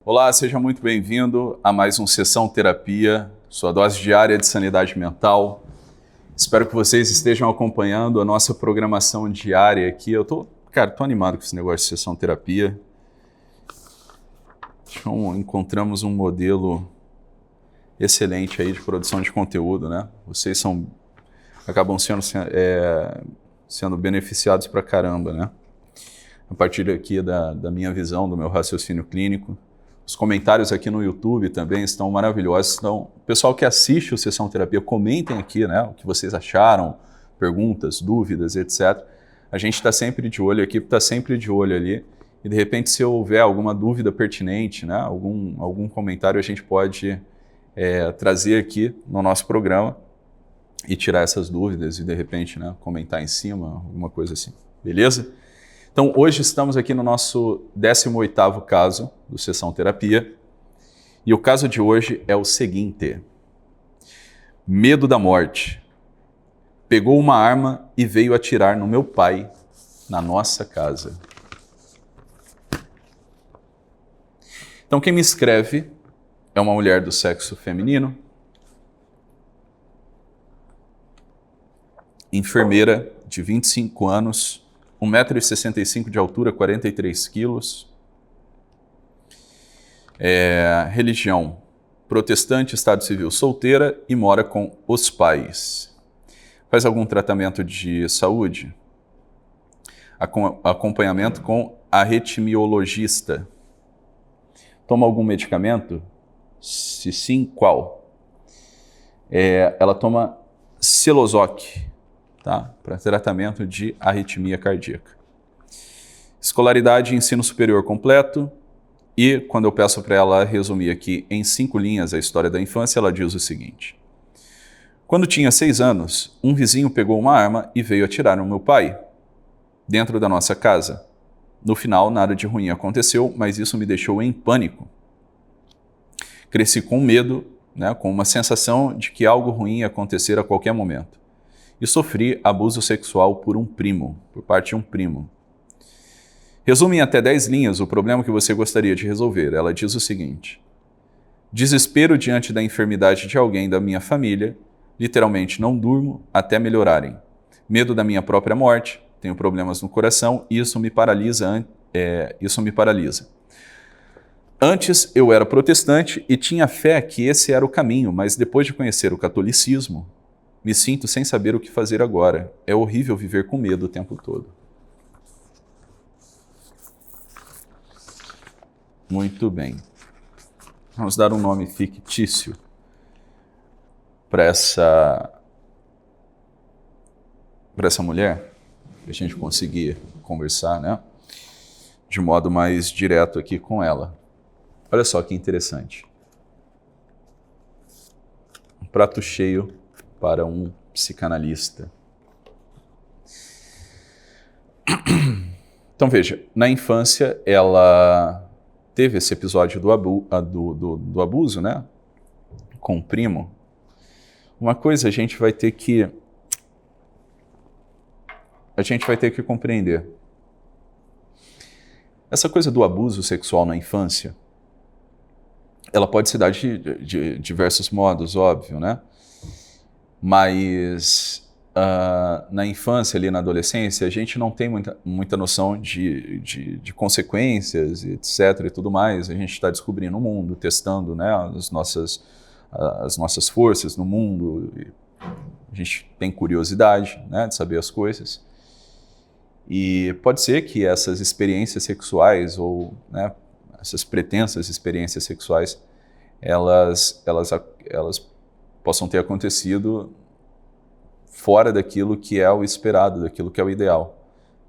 Olá, seja muito bem-vindo a mais um Sessão Terapia, sua dose diária de sanidade mental. Espero que vocês estejam acompanhando a nossa programação diária aqui. Tô animado com esse negócio de Sessão Terapia. Encontramos um modelo excelente aí de produção de conteúdo, né? Vocês acabam sendo beneficiados pra caramba, né? A partir aqui da minha visão, do meu raciocínio clínico. Os comentários aqui no YouTube também estão maravilhosos. Então, o pessoal que assiste o Sessão Terapia, comentem aqui, né, o que vocês acharam, perguntas, dúvidas, etc. A gente está sempre de olho, a equipe está sempre de olho ali. E, de repente, se houver alguma dúvida pertinente, né, algum comentário, a gente pode trazer aqui no nosso programa e tirar essas dúvidas e, de repente, né, comentar em cima, alguma coisa assim. Beleza? Então, hoje estamos aqui no nosso 18º caso do Sessão Terapia. E o caso de hoje é o seguinte: medo da morte. Pegou uma arma e veio atirar no meu pai, na nossa casa. Então, quem me escreve é uma mulher do sexo feminino, enfermeira de 25 anos, 1,65 m de altura, 43 quilos. Religião protestante, estado civil solteira e mora com os pais. Faz algum tratamento de saúde? Acompanhamento com arritmiologista. Toma algum medicamento? Se sim, qual? Ela toma Celozoc, tá? Para tratamento de arritmia cardíaca. Escolaridade, ensino superior completo. E quando eu peço para ela resumir aqui em 5 linhas a história da infância, ela diz o seguinte: quando tinha 6 anos, um vizinho pegou uma arma e veio atirar no meu pai, dentro da nossa casa. No final, nada de ruim aconteceu, mas isso me deixou em pânico. Cresci com medo, né, com uma sensação de que algo ruim ia acontecer a qualquer momento. E sofri abuso sexual por parte de um primo. Resume em até 10 linhas o problema que você gostaria de resolver. Ela diz o seguinte: desespero diante da enfermidade de alguém da minha família, literalmente não durmo até melhorarem. Medo da minha própria morte, tenho problemas no coração e isso me paralisa. Antes eu era protestante e tinha fé que esse era o caminho, mas depois de conhecer o catolicismo, me sinto sem saber o que fazer agora. É horrível viver com medo o tempo todo. Muito bem. Vamos dar um nome fictício para essa mulher, para a gente conseguir conversar, né, de modo mais direto aqui com ela. Olha só que interessante. Um prato cheio para um psicanalista. Então veja, na infância ela teve esse episódio do abuso, né, com o primo. Uma coisa a gente vai ter que compreender. Essa coisa do abuso sexual na infância, ela pode se dar de diversos modos, óbvio, né? Mas na infância, ali na adolescência, a gente não tem muita noção de consequências, etc. e tudo mais. A gente está descobrindo o mundo, testando, né, as nossas forças no mundo. A gente tem curiosidade, né, de saber as coisas. E pode ser que essas experiências sexuais ou, né, essas pretensas experiências sexuais, elas possam ter acontecido fora daquilo que é o esperado, daquilo que é o ideal,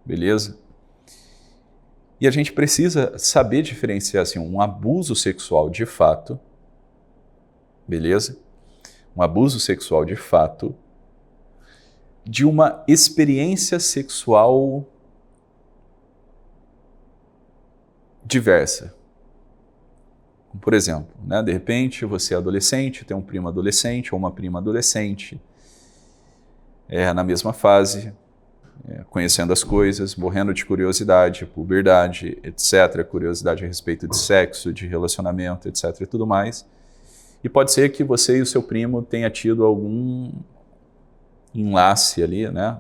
beleza? E a gente precisa saber diferenciar assim, um abuso sexual de fato, beleza? Um abuso sexual de fato, de uma experiência sexual diversa. Por exemplo, né, de repente você é adolescente, tem um primo adolescente ou uma prima adolescente, na mesma fase, conhecendo as coisas, morrendo de curiosidade, puberdade, etc., curiosidade a respeito de sexo, de relacionamento, etc., e tudo mais. E pode ser que você e o seu primo tenha tido algum enlace ali, né?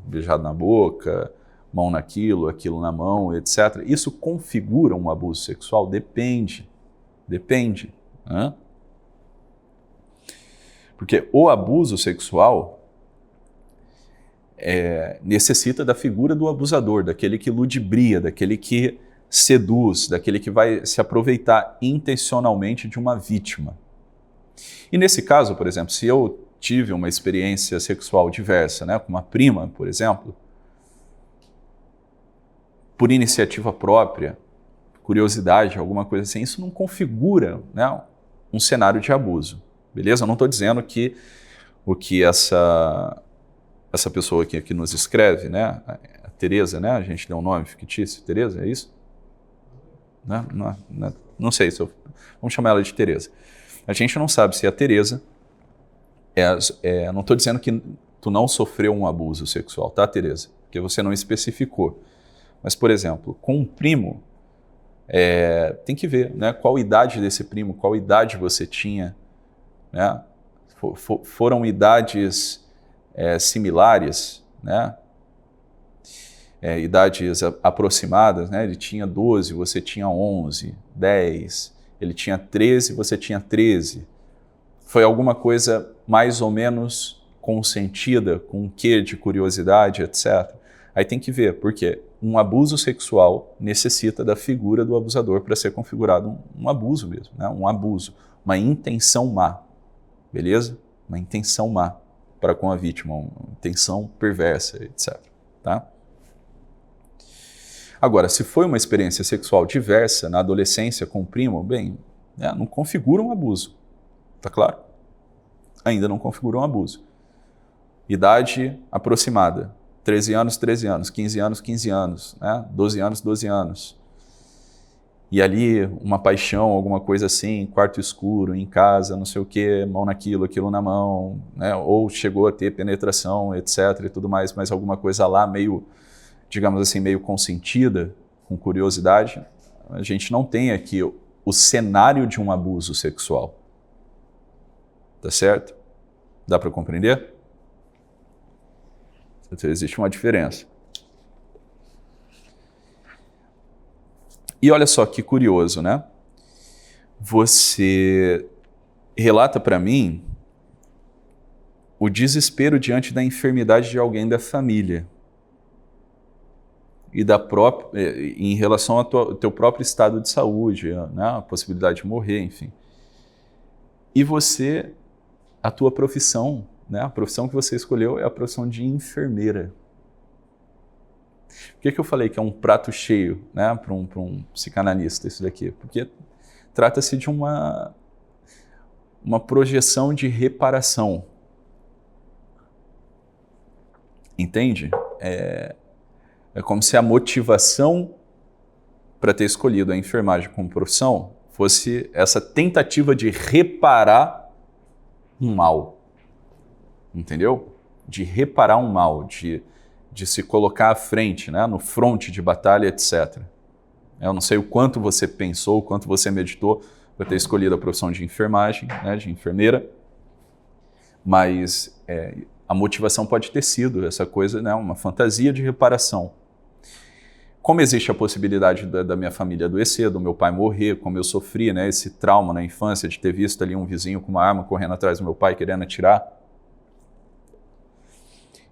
Beijado na boca, mão naquilo, aquilo na mão, etc. Isso configura um abuso sexual? Depende. Né? Porque o abuso sexual necessita da figura do abusador, daquele que ludibria, daquele que seduz, daquele que vai se aproveitar intencionalmente de uma vítima. E nesse caso, por exemplo, se eu tive uma experiência sexual diversa, né, com uma prima, por exemplo, por iniciativa própria, curiosidade, alguma coisa assim, isso não configura, né, um cenário de abuso, beleza? Eu não estou dizendo que o que essa pessoa aqui que nos escreve, né, a Tereza, né, a gente deu um nome fictício, Tereza, é isso? Não sei, vamos chamar ela de Tereza. A gente não sabe se a Tereza, não estou dizendo que tu não sofreu um abuso sexual, tá, Tereza? Porque você não especificou. Mas, por exemplo, com um primo, tem que ver, né, qual idade desse primo, qual idade você tinha, né? Foram idades similares, né? Idades aproximadas, né? Ele tinha 12, você tinha 11, 10, ele tinha 13, você tinha 13. Foi alguma coisa mais ou menos consentida, com um quê de curiosidade, etc. Aí tem que ver, porque um abuso sexual necessita da figura do abusador para ser configurado um abuso mesmo, né? Um abuso, uma intenção má, beleza? Uma intenção má para com a vítima, uma intenção perversa, etc. Tá? Agora, se foi uma experiência sexual diversa na adolescência com o primo, bem, não configura um abuso, tá claro? Ainda não configura um abuso. Idade aproximada, 13 anos, 13 anos, 15 anos, 15 anos, né? 12 anos, 12 anos. E ali uma paixão, alguma coisa assim, quarto escuro, em casa, não sei o quê, mão naquilo, aquilo na mão, né? Ou chegou a ter penetração, etc. e tudo mais, mas alguma coisa lá meio, digamos assim, meio consentida, com curiosidade. A gente não tem aqui o cenário de um abuso sexual. Tá certo? Dá para compreender? Então, existe uma diferença. E olha só que curioso, né? Você relata para mim o desespero diante da enfermidade de alguém da família e em relação ao teu próprio estado de saúde, né? A possibilidade de morrer, enfim. E você, a tua profissão, né? A profissão que você escolheu é a profissão de enfermeira. Por que eu falei que é um prato cheio, né, para um psicanalista isso daqui? Porque trata-se de uma projeção de reparação. Entende? É como se a motivação para ter escolhido a enfermagem como profissão fosse essa tentativa de reparar um mal. Entendeu? De reparar um mal, de se colocar à frente, né, no fronte de batalha, etc. Eu não sei o quanto você pensou, o quanto você meditou para ter escolhido a profissão de enfermagem, né, de enfermeira, mas a motivação pode ter sido essa coisa, né, uma fantasia de reparação. Como existe a possibilidade da minha família adoecer, do meu pai morrer, como eu sofri, né, esse trauma na infância de ter visto ali um vizinho com uma arma correndo atrás do meu pai querendo atirar,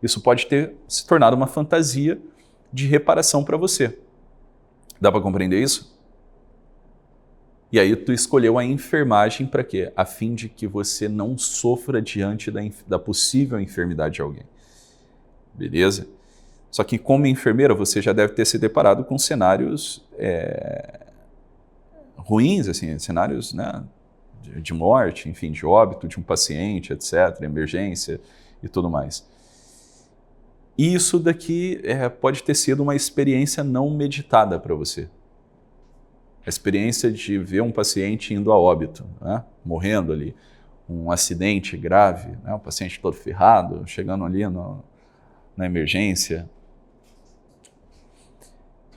isso pode ter se tornado uma fantasia de reparação para você. Dá para compreender isso? E aí tu escolheu a enfermagem para quê? A fim de que você não sofra diante da possível enfermidade de alguém. Beleza? Só que como enfermeira você já deve ter se deparado com cenários ruins, assim, cenários, né, de morte, enfim, de óbito de um paciente, etc., emergência e tudo mais. E isso daqui pode ter sido uma experiência não meditada para você. A experiência de ver um paciente indo a óbito, né? Morrendo ali, um acidente grave, né? Um paciente todo ferrado, chegando ali na emergência,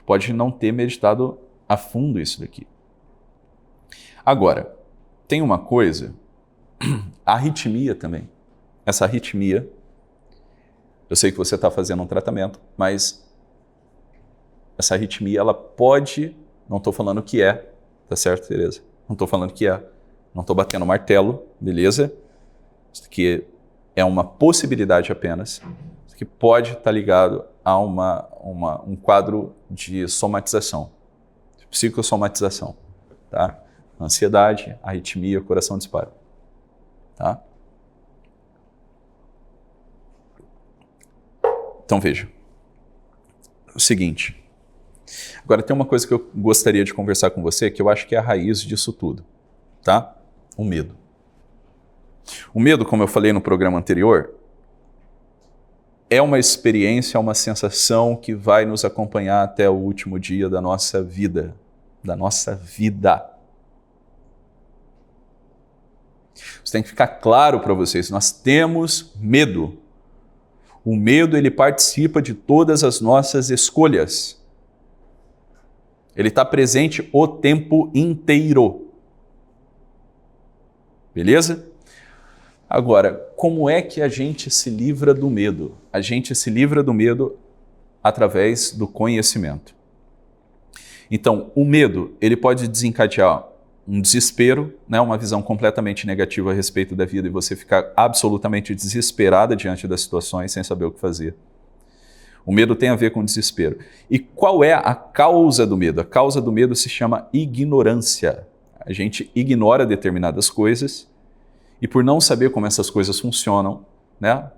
pode não ter meditado a fundo isso daqui. Agora, tem uma coisa, a arritmia também. Essa arritmia, eu sei que você está fazendo um tratamento, mas essa arritmia, ela pode, não estou falando que é, tá certo, Tereza? Não estou falando que é, não estou batendo martelo, beleza? Isso aqui é uma possibilidade apenas, isso aqui pode estar ligado a um quadro de somatização, de psicossomatização, tá? Ansiedade, arritmia, coração dispara, tá? Então veja, o seguinte, agora tem uma coisa que eu gostaria de conversar com você, que eu acho que é a raiz disso tudo, tá? O medo. O medo, como eu falei no programa anterior, é uma experiência, é uma sensação que vai nos acompanhar até o último dia da nossa vida, Isso tem que ficar claro para vocês, nós temos medo. O medo, ele participa de todas as nossas escolhas. Ele está presente o tempo inteiro. Beleza? Agora, como é que a gente se livra do medo? A gente se livra do medo através do conhecimento. Então, o medo, ele pode desencadear um desespero, né, uma visão completamente negativa a respeito da vida e você ficar absolutamente desesperada diante das situações sem saber o que fazer. O medo tem a ver com desespero. E qual é a causa do medo? A causa do medo se chama ignorância. A gente ignora determinadas coisas e por não saber como essas coisas funcionam, né?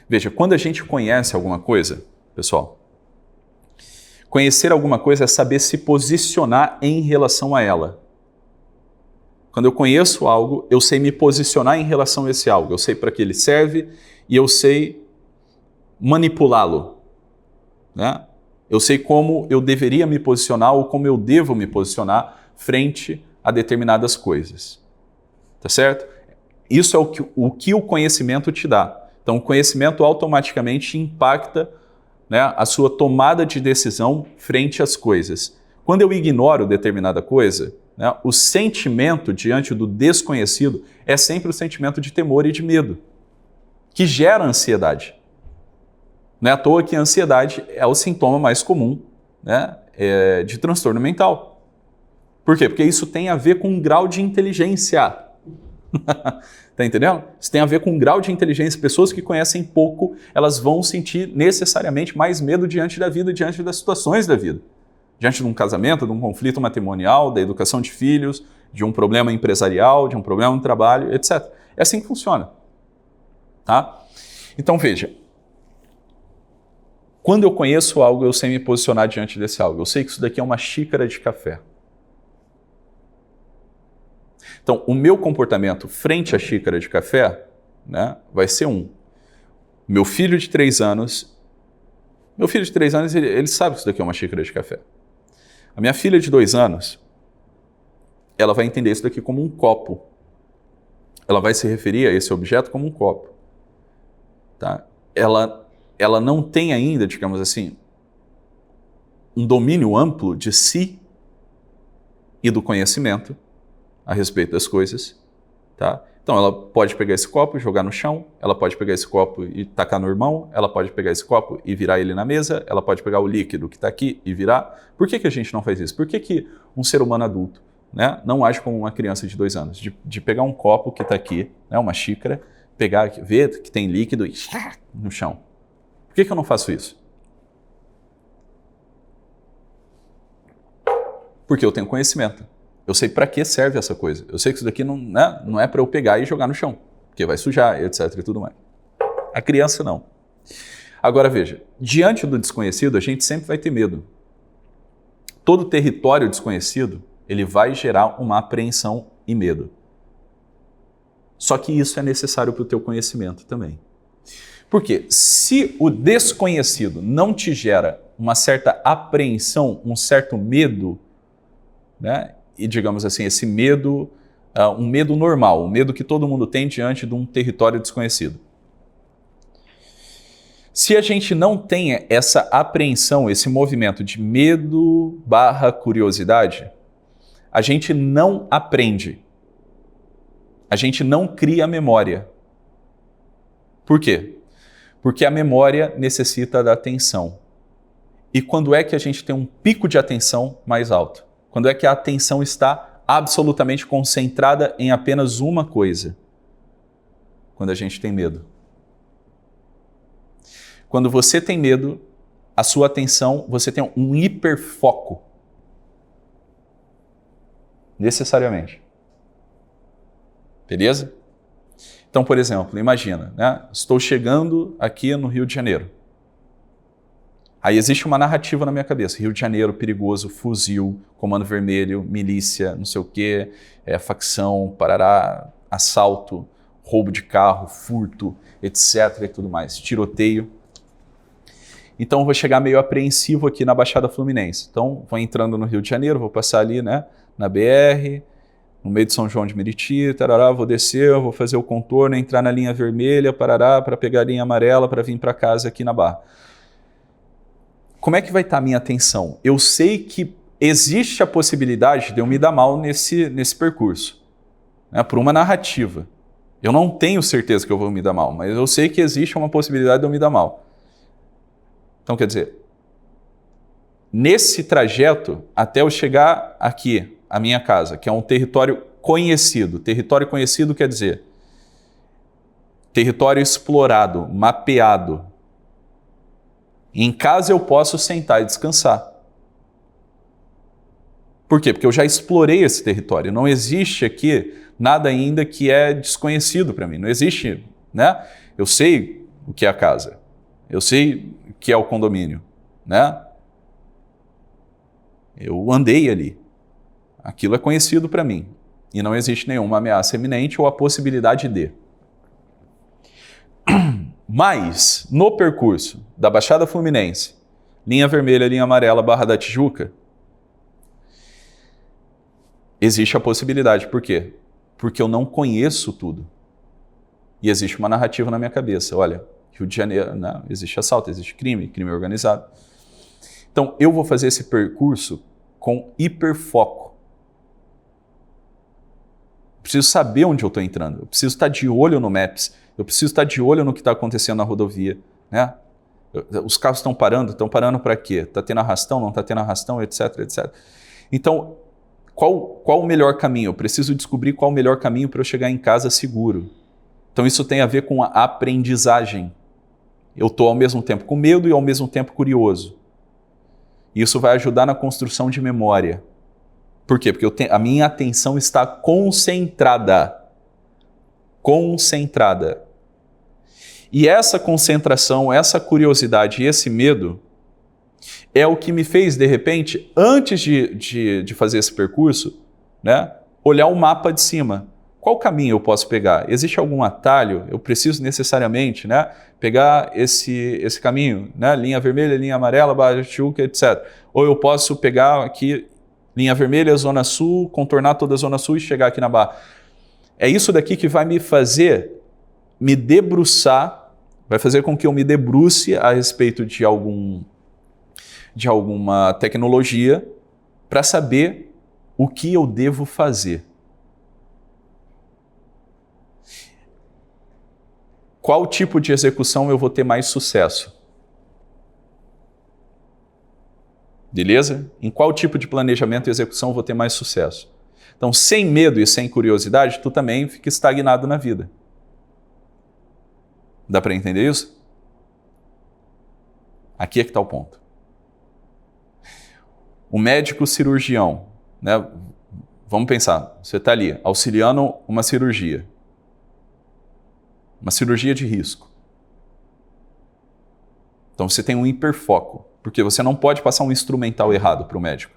Veja, quando a gente conhece alguma coisa, pessoal, conhecer alguma coisa é saber se posicionar em relação a ela. Quando eu conheço algo, eu sei me posicionar em relação a esse algo. Eu sei para que ele serve e eu sei manipulá-lo, né? Eu sei como eu deveria me posicionar ou como eu devo me posicionar frente a determinadas coisas. Tá certo? Isso é o que o conhecimento te dá. Então, o conhecimento automaticamente impacta, né, a sua tomada de decisão frente às coisas. Quando eu ignoro determinada coisa, né, o sentimento diante do desconhecido é sempre o sentimento de temor e de medo, que gera ansiedade. Não é à toa que a ansiedade é o sintoma mais comum, né, de transtorno mental. Por quê? Porque isso tem a ver com um grau de inteligência. Tá entendendo? Isso tem a ver com um grau de inteligência. Pessoas que conhecem pouco, elas vão sentir necessariamente mais medo diante da vida, diante das situações da vida. Diante de um casamento, de um conflito matrimonial, da educação de filhos, de um problema empresarial, de um problema no trabalho, etc. É assim que funciona. Tá? Então veja, quando eu conheço algo, eu sei me posicionar diante desse algo. Eu sei que isso daqui é uma xícara de café. Então, o meu comportamento frente à xícara de café, né, vai ser Meu filho de 3 anos, ele sabe que isso daqui é uma xícara de café. A minha filha de 2 anos, ela vai entender isso daqui como um copo. Ela vai se referir a esse objeto como um copo. Tá? Ela não tem ainda, digamos assim, um domínio amplo de si e do conhecimento a respeito das coisas, tá? Então ela pode pegar esse copo e jogar no chão, ela pode pegar esse copo e tacar no irmão, ela pode pegar esse copo e virar ele na mesa, ela pode pegar o líquido que está aqui e virar. Por que a gente não faz isso? Por que um ser humano adulto, né, não age como uma criança de 2 anos? De pegar um copo que está aqui, né, uma xícara, pegar, ver que tem líquido e no chão. Por que eu não faço isso? Porque eu tenho conhecimento. Eu sei para que serve essa coisa. Eu sei que isso daqui não é para eu pegar e jogar no chão, porque vai sujar, etc. e tudo mais. A criança não. Agora veja, diante do desconhecido, a gente sempre vai ter medo. Todo território desconhecido, ele vai gerar uma apreensão e medo. Só que isso é necessário para o teu conhecimento também. Porque se o desconhecido não te gera uma certa apreensão, um certo medo, né? E digamos assim, esse medo, um medo normal, um medo que todo mundo tem diante de um território desconhecido. Se a gente não tem essa apreensão, esse movimento de medo / curiosidade, a gente não aprende. A gente não cria memória. Por quê? Porque a memória necessita da atenção. E quando é que a gente tem um pico de atenção mais alto? Quando é que a atenção está absolutamente concentrada em apenas uma coisa? Quando a gente tem medo. Quando você tem medo, a sua atenção, você tem um hiperfoco. Necessariamente. Beleza? Então, por exemplo, imagina, né? Estou chegando aqui no Rio de Janeiro. Aí existe uma narrativa na minha cabeça. Rio de Janeiro, perigoso, fuzil, comando vermelho, milícia, não sei o quê, facção, parará, assalto, roubo de carro, furto, etc. e tudo mais, tiroteio. Então eu vou chegar meio apreensivo aqui na Baixada Fluminense. Então vou entrando no Rio de Janeiro, vou passar ali, né, na BR, no meio de São João de Meriti, tarará, vou descer, vou fazer o contorno, entrar na linha vermelha, parará, para pegar a linha amarela para vir para casa aqui na Barra. Como é que vai estar a minha atenção? Eu sei que existe a possibilidade de eu me dar mal nesse percurso, né, por uma narrativa. Eu não tenho certeza que eu vou me dar mal, mas eu sei que existe uma possibilidade de eu me dar mal. Então, quer dizer, nesse trajeto, até eu chegar aqui, à minha casa, que é um território conhecido. Território conhecido quer dizer território explorado, mapeado. Em casa eu posso sentar e descansar. Por quê? Porque eu já explorei esse território. Não existe aqui nada ainda que é desconhecido para mim. Não existe, né? Eu sei o que é a casa. Eu sei o que é o condomínio, né? Eu andei ali. Aquilo é conhecido para mim. E não existe nenhuma ameaça iminente ou a possibilidade de. Mas, no percurso da Baixada Fluminense, linha vermelha, linha amarela, Barra da Tijuca, existe a possibilidade. Por quê? Porque eu não conheço tudo. E existe uma narrativa na minha cabeça. Olha, Rio de Janeiro, né? Existe assalto, existe crime organizado. Então, eu vou fazer esse percurso com hiperfoco. Eu preciso saber onde eu estou entrando. Eu preciso estar de olho no Maps. Eu preciso estar de olho no que está acontecendo na rodovia, né? Os carros estão parando para quê? Está tendo arrastão, não está tendo arrastão, etc, etc. Então, qual o melhor caminho? Eu preciso descobrir qual o melhor caminho para eu chegar em casa seguro. Então, isso tem a ver com a aprendizagem. Eu estou ao mesmo tempo com medo e ao mesmo tempo curioso. Isso vai ajudar na construção de memória. Por quê? Porque a minha atenção está concentrada. Concentrada. E essa concentração, essa curiosidade e esse medo é o que me fez, de repente, antes de fazer esse percurso, né, olhar o mapa de cima. Qual caminho eu posso pegar? Existe algum atalho? Eu preciso necessariamente, né, pegar esse caminho, né, linha vermelha, linha amarela, Barra da Tijuca, etc. Ou eu posso pegar aqui linha vermelha, Zona Sul, contornar toda a Zona Sul e chegar aqui na Barra. É isso daqui que vai me fazer me debruçar, vai fazer com que eu me debruce a respeito de alguma tecnologia para saber o que eu devo fazer. Qual tipo de execução eu vou ter mais sucesso? Beleza? Em qual tipo de planejamento e execução eu vou ter mais sucesso? Então, sem medo e sem curiosidade, tu também fica estagnado na vida. Dá para entender isso? Aqui é que está o ponto. O médico cirurgião, né? Vamos pensar, você está ali auxiliando uma cirurgia de risco. Então você tem um hiperfoco, porque você não pode passar um instrumental errado para o médico.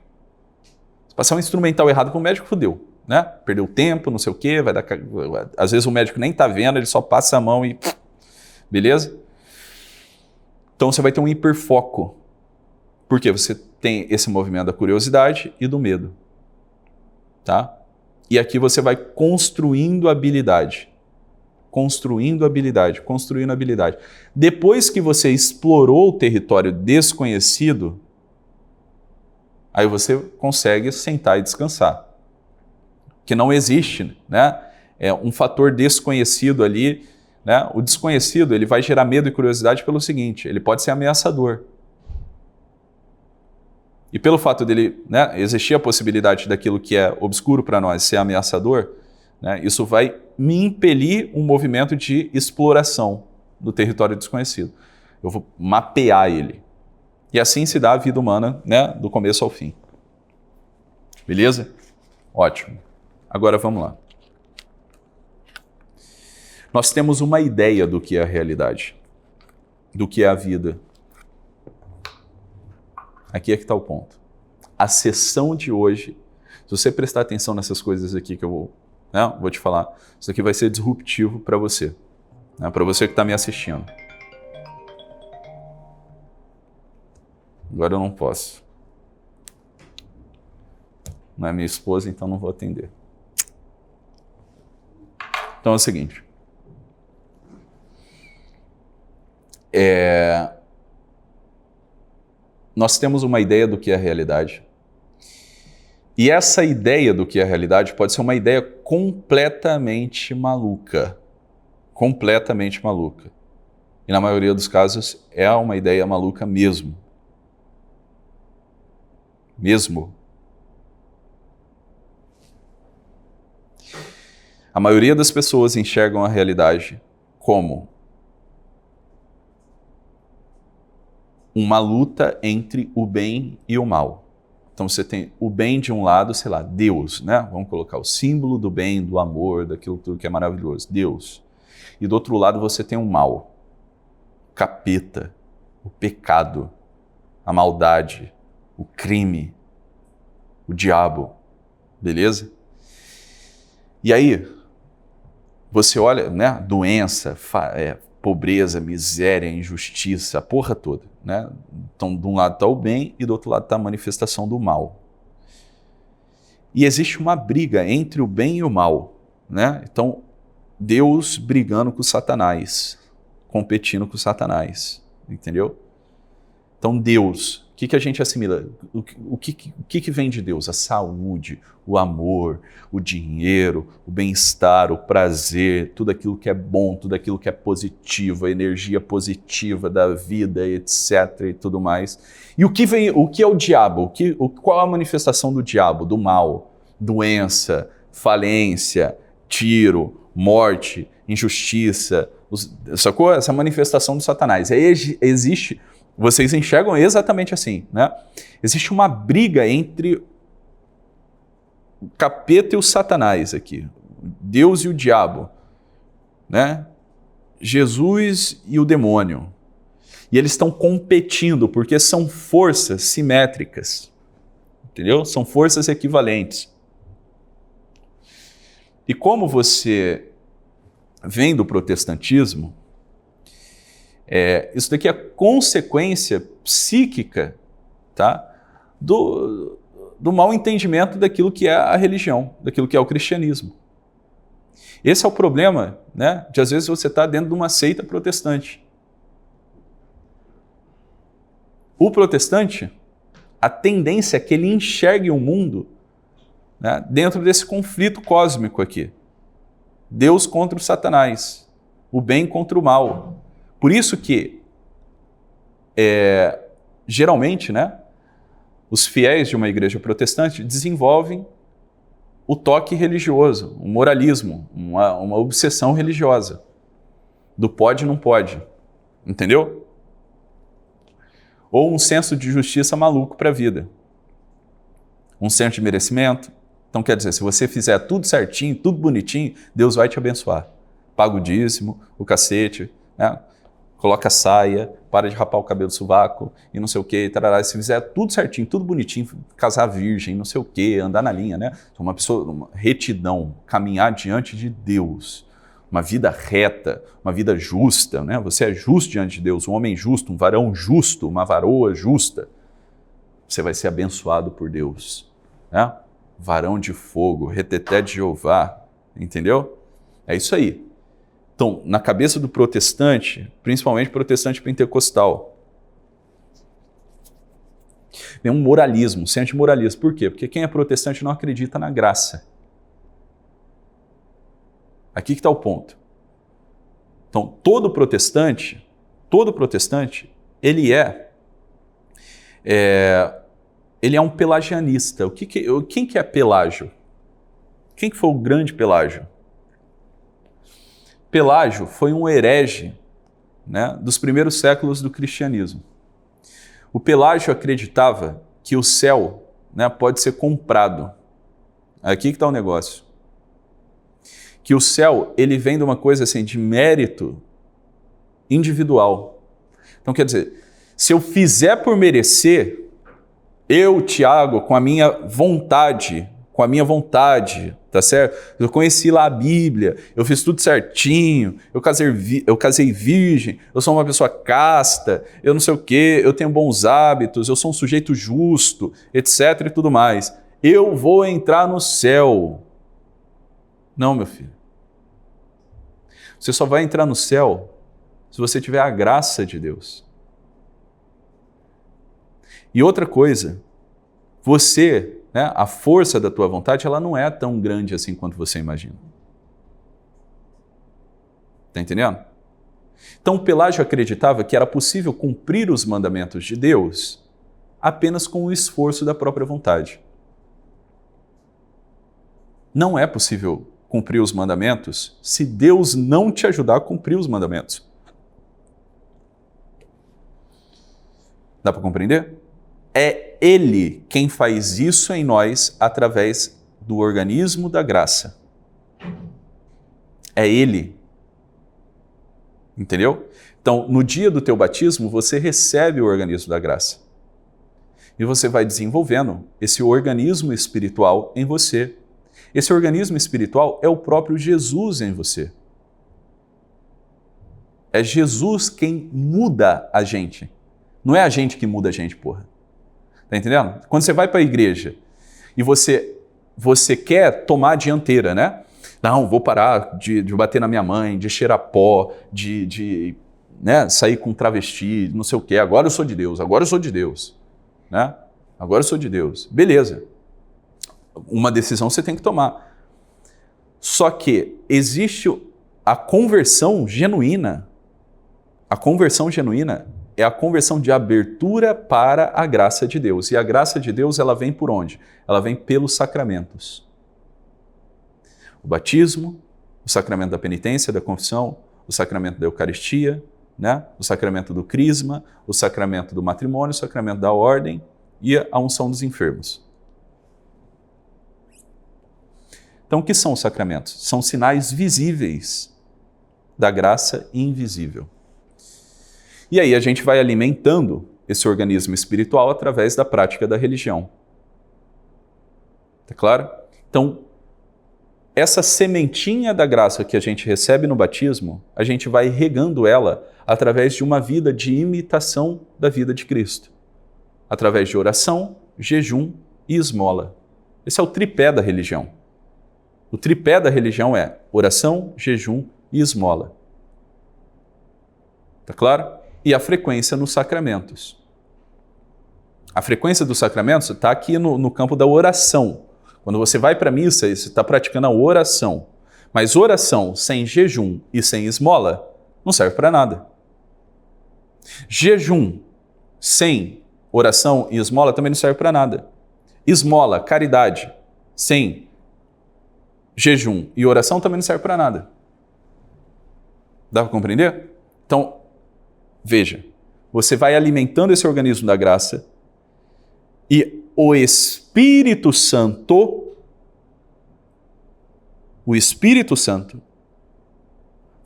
Se passar um instrumental errado para o médico, fodeu, né? Perdeu tempo, não sei o quê, vai dar... Às vezes o médico nem está vendo, ele só passa a mão e... Beleza? Então você vai ter um hiperfoco. Porque você tem esse movimento da curiosidade e do medo. Tá? E aqui você vai construindo habilidade. construindo habilidade, construindo habilidade. Depois que você explorou o território desconhecido, aí você consegue sentar e descansar. Que não existe, né? É um fator desconhecido ali, né? O desconhecido, ele vai gerar medo e curiosidade pelo seguinte, ele pode ser ameaçador. E pelo fato dele, né, existir a possibilidade daquilo que é obscuro para nós ser ameaçador, né, isso vai me impelir um movimento de exploração do território desconhecido. Eu vou mapear ele. E assim se dá a vida humana, né, do começo ao fim. Beleza? Ótimo. Agora vamos lá. Nós temos uma ideia do que é a realidade, do que é a vida. Aqui é que está o ponto. A sessão de hoje, se você prestar atenção nessas coisas aqui que eu vou te falar, isso aqui vai ser disruptivo para você, né, para você que está me assistindo. Agora eu não posso. Não é minha esposa, então não vou atender. Então é o seguinte. Nós temos uma ideia do que é a realidade. E essa ideia do que é a realidade pode ser uma ideia completamente maluca. Completamente maluca. E na maioria dos casos é uma ideia maluca mesmo. Mesmo. A maioria das pessoas enxergam a realidade como uma luta entre o bem e o mal. Então você tem o bem de um lado, sei lá, Deus, né? Vamos colocar o símbolo do bem, do amor, daquilo tudo que é maravilhoso, Deus. E do outro lado você tem o mal, o capeta, o pecado, a maldade, o crime, o diabo, beleza? E aí, você olha, né, doença, pobreza, miséria, injustiça, a porra toda, né? Então, de um lado está o bem e do outro lado está a manifestação do mal. E existe uma briga entre o bem e o mal, né? Então, Deus brigando com Satanás, competindo com Satanás, entendeu? Então, Deus, o que a gente assimila? O que vem de Deus? A saúde, o amor, o dinheiro, o bem-estar, o prazer, tudo aquilo que é bom, tudo aquilo que é positivo, a energia positiva da vida, etc. e tudo mais. E o que é o diabo? Qual é a manifestação do diabo, do mal? Doença, falência, tiro, morte, injustiça, sacou? Essa manifestação do Satanás. Aí existe... Vocês enxergam exatamente assim, né? Existe uma briga entre o capeta e o Satanás aqui, Deus e o diabo, né? Jesus e o demônio. E eles estão competindo porque são forças simétricas, entendeu? São forças equivalentes. E como você vem do protestantismo, isso daqui é consequência psíquica, tá? do mau entendimento daquilo que é a religião, daquilo que é o cristianismo. Esse é o problema, né? De às vezes você estar dentro de uma seita protestante. O protestante, a tendência é que ele enxergue o mundo, né, dentro desse conflito cósmico aqui. Deus contra o Satanás, o bem contra o mal. Por isso que, geralmente, né, os fiéis de uma igreja protestante desenvolvem o toque religioso, um moralismo, uma obsessão religiosa, do pode e não pode, entendeu? Ou um senso de justiça maluco para a vida, um senso de merecimento. Então, quer dizer, se você fizer tudo certinho, tudo bonitinho, Deus vai te abençoar. Paga o dízimo, o cacete, né? Coloca a saia, para de rapar o cabelo do sovaco e não sei o quê, tarará. Se fizer tudo certinho, tudo bonitinho, casar virgem, não sei o quê, andar na linha, né? Uma pessoa, uma retidão, caminhar diante de Deus, uma vida reta, uma vida justa, né? Você é justo diante de Deus, um homem justo, um varão justo, uma varoa justa. Você vai ser abençoado por Deus, né? Varão de fogo, reteté de Jeová, entendeu? É isso aí. Então, na cabeça do protestante, principalmente protestante pentecostal, vem um moralismo, um sentimoralismo. Por quê? Porque quem é protestante não acredita na graça. Aqui que está o ponto. Então, todo protestante, ele é um pelagianista. Quem que é Pelágio? Quem que foi o grande Pelágio? Pelágio foi um herege, né, dos primeiros séculos do cristianismo. O Pelágio acreditava que o céu, né, pode ser comprado. Aqui que está o negócio. Que o céu, ele vem de uma coisa assim, de mérito individual. Então, quer dizer, se eu fizer por merecer, eu, Tiago, com a minha vontade, tá certo? Eu conheci lá a Bíblia, eu fiz tudo certinho, eu casei virgem, eu sou uma pessoa casta, eu não sei o quê, eu tenho bons hábitos, eu sou um sujeito justo, etc. e tudo mais. Eu vou entrar no céu. Não, meu filho. Você só vai entrar no céu se você tiver a graça de Deus. E outra coisa, você, né, a força da tua vontade, ela não é tão grande assim quanto você imagina. Está entendendo? Então, Pelágio acreditava que era possível cumprir os mandamentos de Deus apenas com o esforço da própria vontade. Não é possível cumprir os mandamentos se Deus não te ajudar a cumprir os mandamentos. Dá para compreender? É Ele quem faz isso em nós através do organismo da graça. É Ele. Entendeu? Então, no dia do teu batismo, você recebe o organismo da graça. E você vai desenvolvendo esse organismo espiritual em você. Esse organismo espiritual é o próprio Jesus em você. É Jesus quem muda a gente. Não é a gente que muda a gente, porra. Tá entendendo? Quando você vai para a igreja e você quer tomar a dianteira, né? Não, vou parar de bater na minha mãe, de cheirar pó, né, sair com travesti, não sei o quê. Agora eu sou de Deus, né? Agora eu sou de Deus. Beleza. Uma decisão você tem que tomar. Só que existe a conversão genuína. A conversão genuína é a conversão de abertura para a graça de Deus. E a graça de Deus, ela vem por onde? Ela vem pelos sacramentos. O batismo, o sacramento da penitência, da confissão, o sacramento da Eucaristia, né? O sacramento do crisma, o sacramento do matrimônio, o sacramento da ordem e a unção dos enfermos. Então, o que são os sacramentos? São sinais visíveis da graça invisível. E aí a gente vai alimentando esse organismo espiritual através da prática da religião. Tá claro? Então, essa sementinha da graça que a gente recebe no batismo, a gente vai regando ela através de uma vida de imitação da vida de Cristo. Através de oração, jejum e esmola. Esse é o tripé da religião. O tripé da religião é oração, jejum e esmola. Tá claro? E a frequência nos sacramentos. A frequência dos sacramentos está aqui no campo da oração. Quando você vai para a missa, você está praticando a oração. Mas oração sem jejum e sem esmola não serve para nada. Jejum sem oração e esmola também não serve para nada. Esmola, caridade, sem jejum e oração também não serve para nada. Dá para compreender? Então, veja, você vai alimentando esse organismo da graça e o Espírito Santo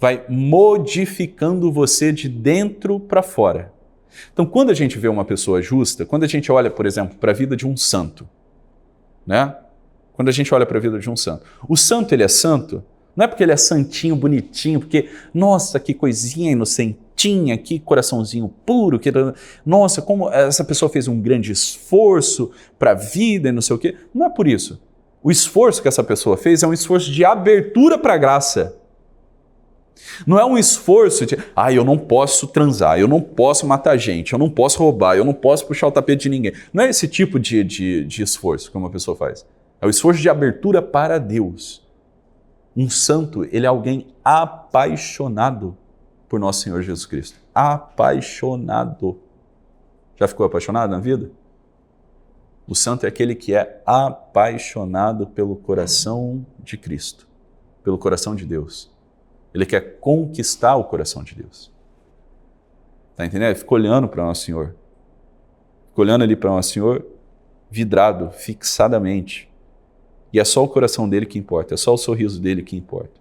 vai modificando você de dentro para fora. Então, quando a gente vê uma pessoa justa, quando a gente olha, por exemplo, para a vida de um santo, né? Quando a gente olha para a vida de um santo, o santo, ele é santo, não é porque ele é santinho, bonitinho, porque, nossa, que coisinha inocentinha, que coraçãozinho puro, nossa, como essa pessoa fez um grande esforço para a vida e não sei o quê. Não é por isso. O esforço que essa pessoa fez é um esforço de abertura para a graça. Não é um esforço de, eu não posso transar, eu não posso matar gente, eu não posso roubar, eu não posso puxar o tapete de ninguém. Não é esse tipo de esforço que uma pessoa faz. É o esforço de abertura para Deus. Um santo, ele é alguém apaixonado por nosso Senhor Jesus Cristo. Apaixonado. Já ficou apaixonado na vida? O santo é aquele que é apaixonado pelo coração de Cristo, pelo coração de Deus. Ele quer conquistar o coração de Deus. Está entendendo? Ele fica olhando para Nosso Senhor. Fica olhando ali para Nosso Senhor, vidrado, fixadamente. E é só o coração dele que importa, é só o sorriso dele que importa.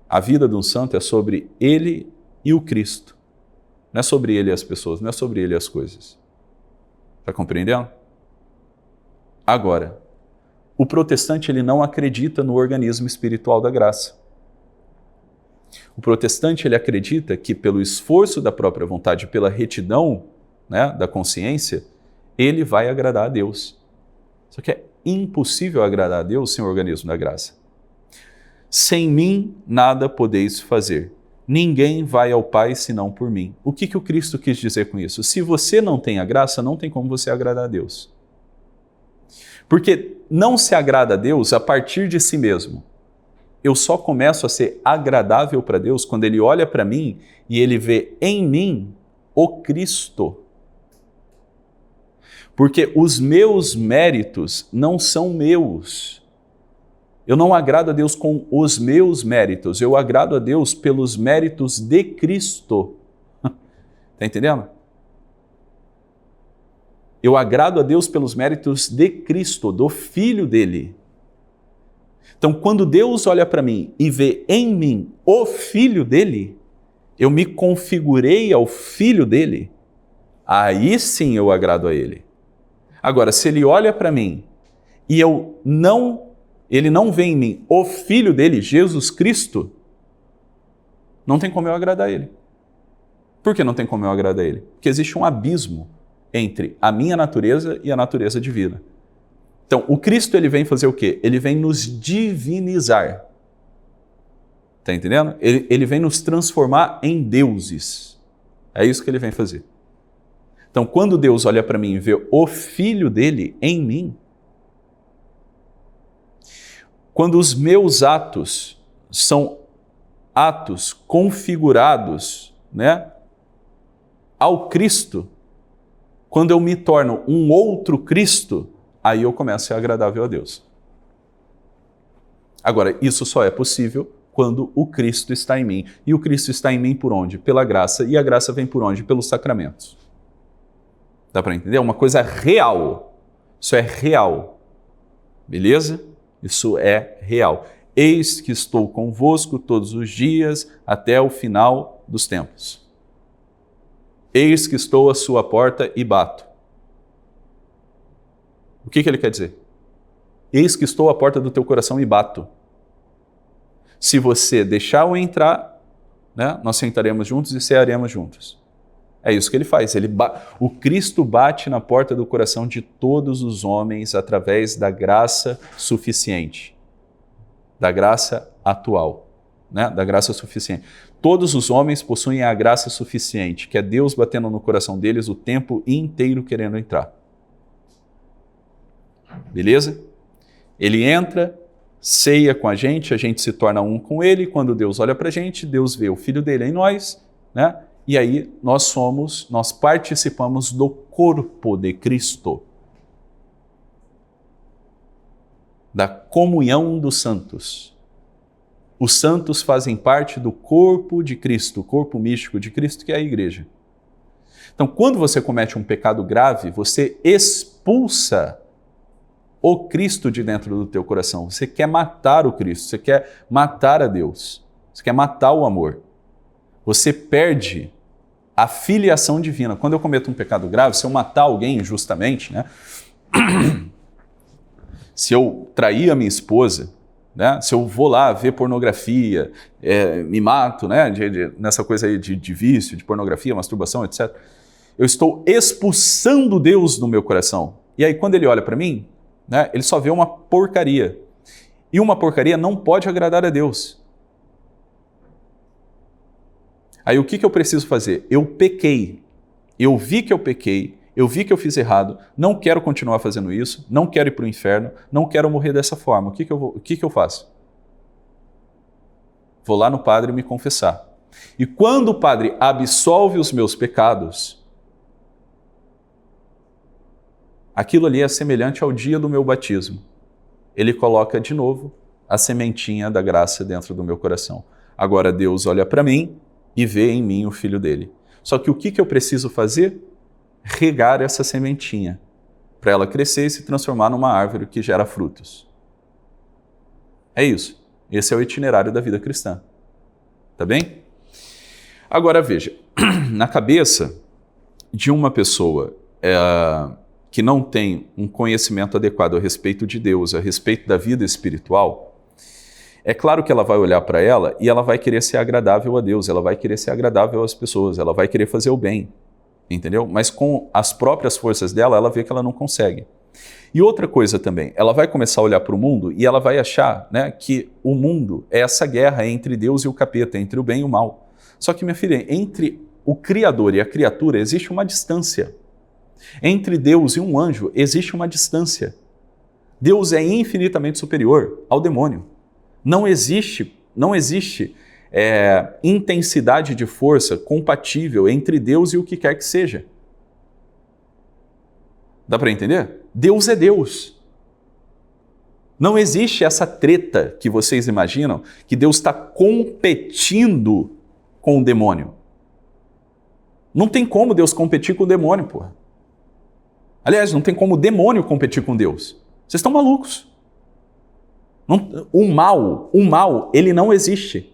A vida de um santo é sobre ele e o Cristo. Não é sobre ele e as pessoas, não é sobre ele e as coisas. Está compreendendo? Agora, o protestante ele não acredita no organismo espiritual da graça. O protestante ele acredita que pelo esforço da própria vontade, pela retidão, né, da consciência, ele vai agradar a Deus. Só que é impossível agradar a Deus sem o organismo da graça. Sem mim nada podeis fazer. Ninguém vai ao Pai senão por mim. O que o Cristo quis dizer com isso? Se você não tem a graça, não tem como você agradar a Deus. Porque não se agrada a Deus a partir de si mesmo. Eu só começo a ser agradável para Deus quando Ele olha para mim e Ele vê em mim o Cristo. Porque os meus méritos não são meus. Eu não agrado a Deus com os meus méritos, eu agrado a Deus pelos méritos de Cristo. Está entendendo? Eu agrado a Deus pelos méritos de Cristo, do Filho dele. Então, quando Deus olha para mim e vê em mim o Filho dele, eu me configurei ao Filho dele, aí sim eu agrado a ele. Agora, se ele olha para mim e ele não vê em mim o Filho dele, Jesus Cristo, não tem como eu agradar a ele. Por que não tem como eu agradar a ele? Porque existe um abismo entre a minha natureza e a natureza divina. Então, o Cristo ele vem fazer o quê? Ele vem nos divinizar. Está entendendo? Ele vem nos transformar em deuses. É isso que ele vem fazer. Então, quando Deus olha para mim e vê o Filho dele em mim, quando os meus atos são atos configurados, né, ao Cristo, quando eu me torno um outro Cristo, aí eu começo a ser agradável a Deus. Agora, isso só é possível quando o Cristo está em mim. E o Cristo está em mim por onde? Pela graça. E a graça vem por onde? Pelos sacramentos. Dá para entender? É uma coisa real. Isso é real. Beleza? Isso é real. Eis que estou convosco todos os dias até o final dos tempos. Eis que estou à sua porta e bato. O que ele quer dizer? Eis que estou à porta do teu coração e bato. Se você deixar eu entrar, né, nós sentaremos juntos e cearemos juntos. É isso que ele faz. O Cristo bate na porta do coração de todos os homens através da graça suficiente, da graça atual, né, da graça suficiente. Todos os homens possuem a graça suficiente, que é Deus batendo no coração deles o tempo inteiro querendo entrar. Beleza? Ele entra, ceia com a gente se torna um com ele. Quando Deus olha para a gente, Deus vê o Filho dele em nós, né? E aí nós participamos do corpo de Cristo, da comunhão dos santos. Os santos fazem parte do corpo de Cristo, o corpo místico de Cristo, que é a igreja. Então, quando você comete um pecado grave, você expulsa o Cristo de dentro do teu coração. Você quer matar o Cristo, você quer matar a Deus, você quer matar o amor. Você perde a filiação divina. Quando eu cometo um pecado grave, se eu matar alguém injustamente, né? Se eu trair a minha esposa, né? Se eu vou lá ver pornografia, me mato, né? Nessa coisa aí de vício, de pornografia, masturbação, etc. Eu estou expulsando Deus do meu coração. E aí quando ele olha para mim, né, ele só vê uma porcaria. E uma porcaria não pode agradar a Deus. Aí o que eu preciso fazer? Eu pequei. Eu vi que eu pequei, eu vi que eu fiz errado, não quero continuar fazendo isso, não quero ir para o inferno, não quero morrer dessa forma. O que eu faço? Vou lá no padre me confessar. E quando o padre absolve os meus pecados, aquilo ali é semelhante ao dia do meu batismo. Ele coloca de novo a sementinha da graça dentro do meu coração. Agora Deus olha para mim e vê em mim o filho dele. Só que o que eu preciso fazer? Regar essa sementinha, para ela crescer e se transformar numa árvore que gera frutos. É isso. Esse é o itinerário da vida cristã. Tá bem? Agora veja, na cabeça de uma pessoa que não tem um conhecimento adequado a respeito de Deus, a respeito da vida espiritual, é claro que ela vai olhar para ela e ela vai querer ser agradável a Deus, ela vai querer ser agradável às pessoas, ela vai querer fazer o bem, entendeu? Mas com as próprias forças dela, ela vê que ela não consegue. E outra coisa também, ela vai começar a olhar para o mundo e ela vai achar, né, que o mundo é essa guerra entre Deus e o capeta, entre o bem e o mal. Só que, minha filha, entre o Criador e a criatura existe uma distância. Entre Deus e um anjo existe uma distância. Deus é infinitamente superior ao demônio. Não existe intensidade de força compatível entre Deus e o que quer que seja. Dá para entender? Deus é Deus. Não existe essa treta que vocês imaginam, que Deus está competindo com o demônio. Não tem como Deus competir com o demônio, porra. Aliás, não tem como o demônio competir com Deus. Vocês estão malucos. O mal, ele não existe.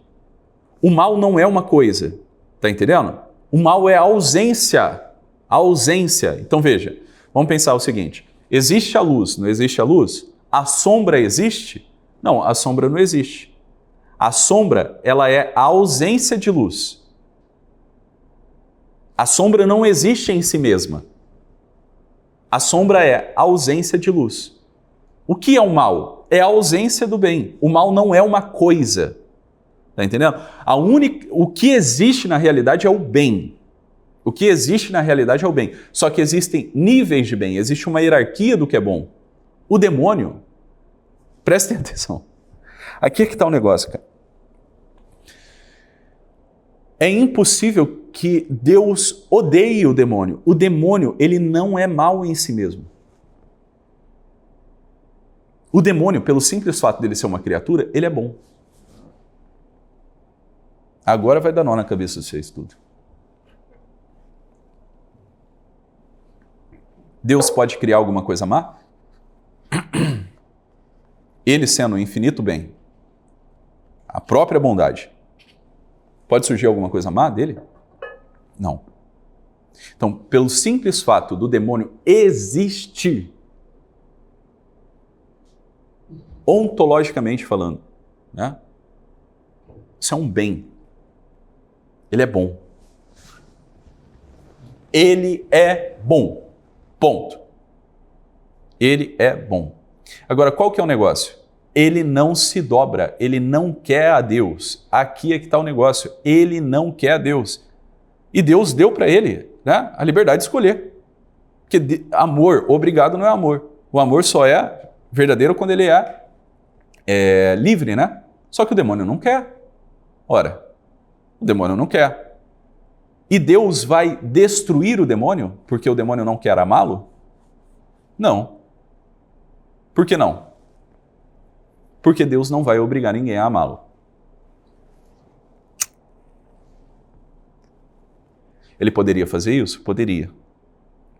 O mal não é uma coisa, tá entendendo? O mal é a ausência. A ausência. Então veja, vamos pensar o seguinte, existe a luz, não existe a luz? A sombra existe? Não, a sombra não existe. A sombra, ela é a ausência de luz. A sombra não existe em si mesma. A sombra é a ausência de luz. O que é o mal? É a ausência do bem. O mal não é uma coisa. Tá entendendo? O que existe na realidade é o bem. O que existe na realidade é o bem. Só que existem níveis de bem, existe uma hierarquia do que é bom. O demônio, prestem atenção. Aqui é que está o negócio, cara. É impossível que Deus odeie o demônio. O demônio, ele não é mal em si mesmo. O demônio, pelo simples fato dele ser uma criatura, ele é bom. Agora vai dar nó na cabeça de vocês tudo. Deus pode criar alguma coisa má? Ele sendo o infinito bem, a própria bondade, pode surgir alguma coisa má dele? Não. Então, pelo simples fato do demônio existir, ontologicamente falando, né? Isso é um bem. Ele é bom. Ele é bom. Ponto. Ele é bom. Agora, qual que é o negócio? Ele não se dobra, ele não quer a Deus. Aqui é que está o negócio. Ele não quer a Deus. E Deus deu para ele, né, a liberdade de escolher. Porque amor, obrigado, não é amor. O amor só é verdadeiro quando ele é livre, né? Só que o demônio não quer. Ora, o demônio não quer. E Deus vai destruir o demônio porque o demônio não quer amá-lo? Não. Por que não? Porque Deus não vai obrigar ninguém a amá-lo. Ele poderia fazer isso? Poderia.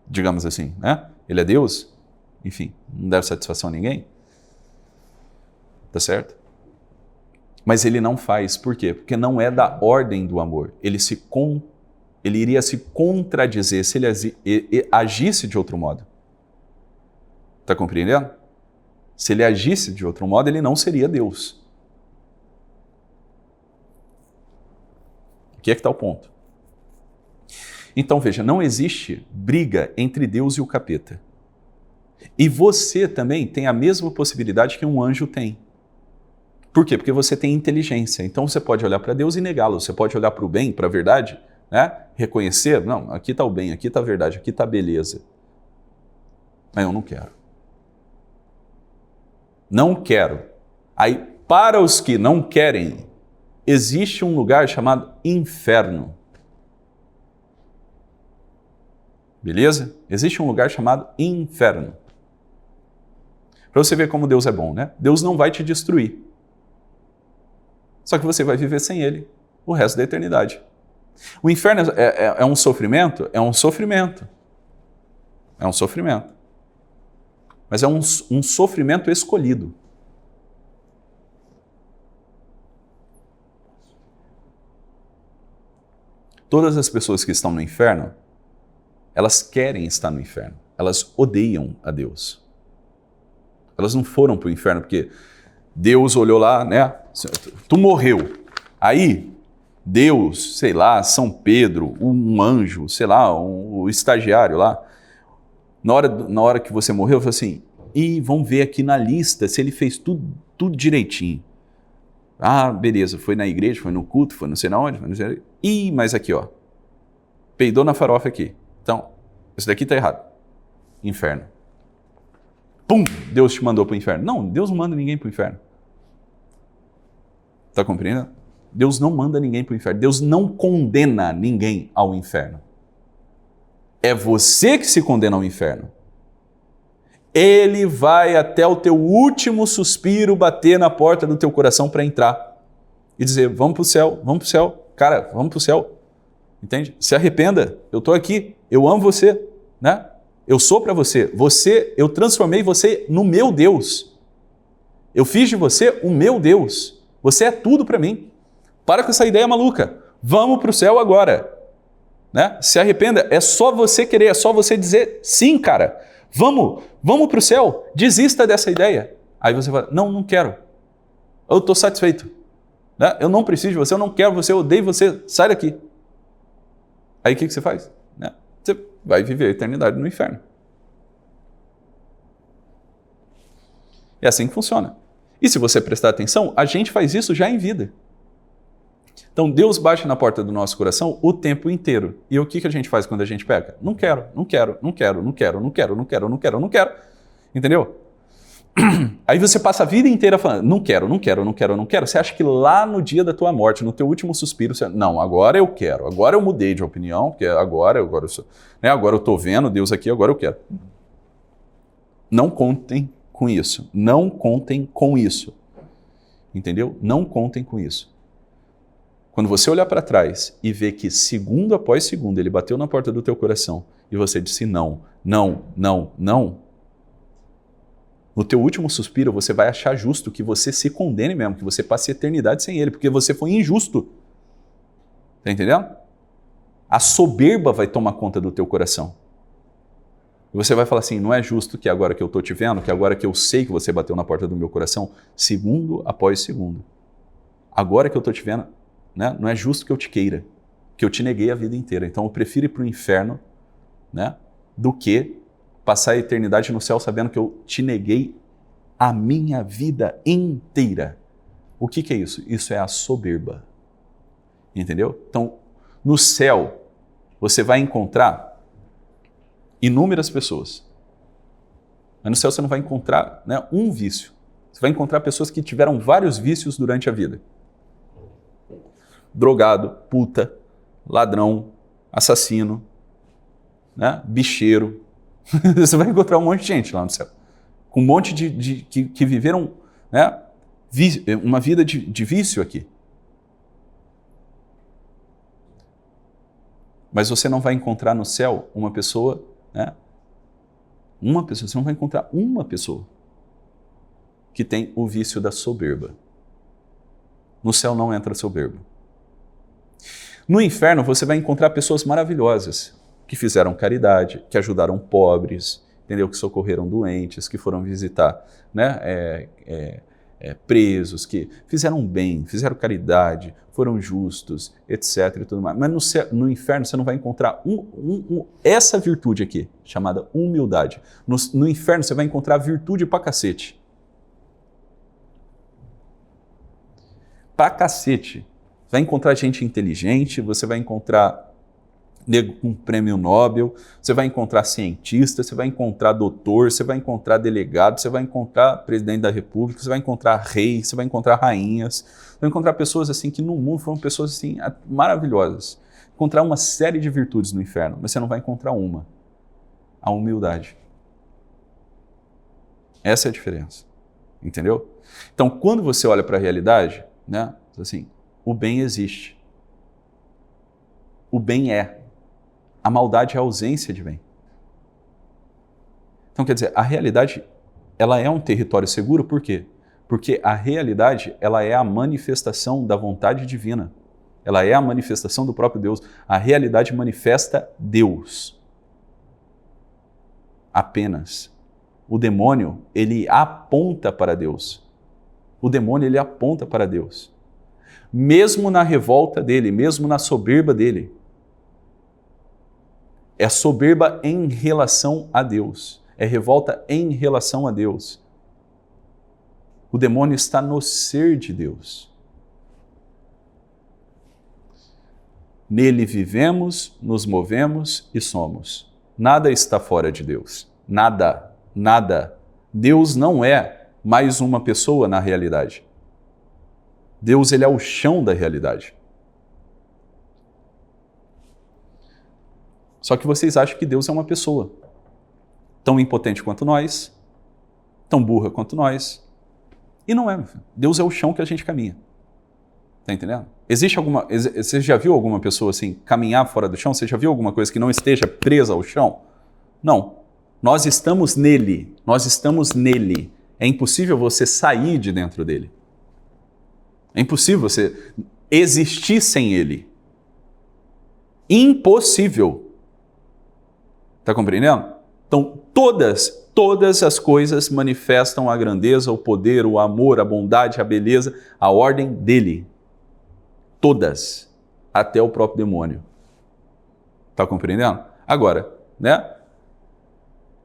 Digamos assim, né? Ele é Deus? Enfim, não deve satisfação a ninguém. Tá certo? Mas ele não faz. Por quê? Porque não é da ordem do amor. Ele iria se contradizer se ele agisse de outro modo. Está compreendendo? Se ele agisse de outro modo, ele não seria Deus. Aqui é que está o ponto. Então veja, não existe briga entre Deus e o capeta. E você também tem a mesma possibilidade que um anjo tem. Por quê? Porque você tem inteligência. Então você pode olhar para Deus e negá-lo. Você pode olhar para o bem, para a verdade, né? Reconhecer, não, aqui está o bem, aqui está a verdade, aqui está a beleza. Mas eu não quero. Não quero. Aí, para os que não querem, existe um lugar chamado inferno. Beleza? Existe um lugar chamado inferno. Para você ver como Deus é bom, né? Deus não vai te destruir. Só que você vai viver sem Ele o resto da eternidade. O inferno é um sofrimento? É um sofrimento. É um sofrimento. Mas é um sofrimento escolhido. Todas as pessoas que estão no inferno, elas querem estar no inferno. Elas odeiam a Deus. Elas não foram para o inferno porque Deus olhou lá, né? Tu morreu. Aí, Deus, sei lá, São Pedro, um anjo, sei lá, o estagiário lá, na hora que você morreu, falou assim, vamos ver aqui na lista se ele fez tudo direitinho. Ah, beleza, foi na igreja, foi no culto, foi não sei na onde, foi não sei... mas aqui, ó, peidou na farofa aqui. Então, isso daqui tá errado. Inferno. Pum! Deus te mandou para o inferno. Não, Deus não manda ninguém para o inferno. Está compreendendo? Deus não manda ninguém para o inferno. Deus não condena ninguém ao inferno. É você que se condena ao inferno. Ele vai até o teu último suspiro bater na porta do teu coração para entrar e dizer, vamos para o céu, cara, vamos para o céu. Entende? Se arrependa, eu estou aqui, eu amo você, né? Eu sou para você, eu transformei você no meu Deus. Eu fiz de você o meu Deus. Você é tudo para mim. Para com essa ideia maluca. Vamos para o céu agora. Né? Se arrependa, é só você querer, é só você dizer sim, cara. Vamos para o céu. Desista dessa ideia. Aí você fala, não quero. Eu estou satisfeito. Né? Eu não preciso de você, eu não quero você, eu odeio você. Sai daqui. Aí o que você faz? Né? Você vai viver a eternidade no inferno. É assim que funciona. E se você prestar atenção, a gente faz isso já em vida. Então Deus bate na porta do nosso coração o tempo inteiro. E o que a gente faz quando a gente peca? Não quero. Entendeu? Aí você passa a vida inteira falando, não quero. Você acha que lá no dia da tua morte, no teu último suspiro, você, não, agora eu quero, agora eu mudei de opinião, porque agora eu estou vendo Deus aqui, agora eu quero. Não contem com isso. Não contem com isso. Entendeu? Não contem com isso. Quando você olhar para trás e ver que segundo após segundo ele bateu na porta do teu coração e você disse não, no teu último suspiro você vai achar justo que você se condene mesmo, que você passe a eternidade sem ele, porque você foi injusto. Tá entendendo? A soberba vai tomar conta do teu coração. E você vai falar assim, não é justo que agora que eu estou te vendo, que agora que eu sei que você bateu na porta do meu coração, segundo após segundo. Agora que eu estou te vendo, né, não é justo que eu te queira, que eu te neguei a vida inteira. Então eu prefiro ir para o inferno, né, do que passar a eternidade no céu sabendo que eu te neguei a minha vida inteira. O que é isso? Isso é a soberba. Entendeu? Então, no céu, você vai encontrar inúmeras pessoas. Mas no céu você não vai encontrar, né, um vício. Você vai encontrar pessoas que tiveram vários vícios durante a vida. Drogado, puta, ladrão, assassino, né, bicheiro. Você vai encontrar um monte de gente lá no céu. Com um monte que viveram, né, uma vida de vício aqui. Mas você não vai encontrar no céu uma pessoa, né? Você não vai encontrar uma pessoa que tem o vício da soberba. No céu não entra soberba. No inferno você vai encontrar pessoas maravilhosas, que fizeram caridade, que ajudaram pobres, entendeu? Que socorreram doentes, que foram visitar, né, presos, que fizeram bem, fizeram caridade, foram justos, etc. E tudo mais. Mas no inferno você não vai encontrar essa virtude aqui, chamada humildade. No inferno você vai encontrar virtude pra cacete. pra cacete. Vai encontrar gente inteligente, você vai encontrar nego com prêmio Nobel, você vai encontrar cientista, você vai encontrar doutor, você vai encontrar delegado, você vai encontrar presidente da república, você vai encontrar rei, você vai encontrar rainhas, você vai encontrar pessoas assim que no mundo foram pessoas assim maravilhosas. Encontrar uma série de virtudes no inferno, mas você não vai encontrar uma: a humildade. Essa é a diferença, entendeu? Então, quando você olha para a realidade, né, assim, o bem existe. O bem é. A maldade é a ausência de bem. Então, quer dizer, a realidade, ela é um território seguro, por quê? Porque a realidade, ela é a manifestação da vontade divina. Ela é a manifestação do próprio Deus. A realidade manifesta Deus. Apenas. O demônio, ele aponta para Deus. O demônio, ele aponta para Deus. Mesmo na revolta dele, mesmo na soberba dele. É soberba em relação a Deus. É revolta em relação a Deus. O demônio está no ser de Deus. Nele vivemos, nos movemos e somos. Nada está fora de Deus. Nada, nada. Deus não é mais uma pessoa na realidade. Deus, ele é o chão da realidade. Só que vocês acham que Deus é uma pessoa tão impotente quanto nós, tão burra quanto nós. E não é, meu filho. Deus é o chão que a gente caminha. Tá entendendo? Você já viu alguma pessoa assim caminhar fora do chão? Você já viu alguma coisa que não esteja presa ao chão? Não. Nós estamos nele. Nós estamos nele. É impossível você sair de dentro dele. É impossível você existir sem ele. Impossível. Está compreendendo? Então, todas as coisas manifestam a grandeza, o poder, o amor, a bondade, a beleza, a ordem dele. Todas. Até o próprio demônio. Está compreendendo? Agora, né?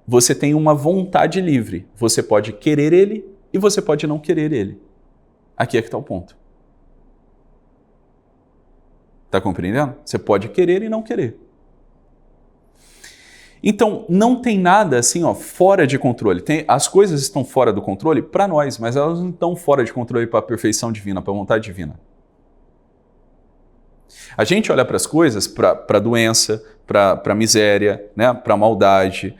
Você tem uma vontade livre. Você pode querer ele e você pode não querer ele. Aqui é que está o ponto. Está compreendendo? Você pode querer e não querer. Então, não tem nada assim, ó, fora de controle. As coisas estão fora do controle para nós, mas elas não estão fora de controle para a perfeição divina, para a vontade divina. A gente olha para as coisas, para a doença, para a miséria, né, para a maldade,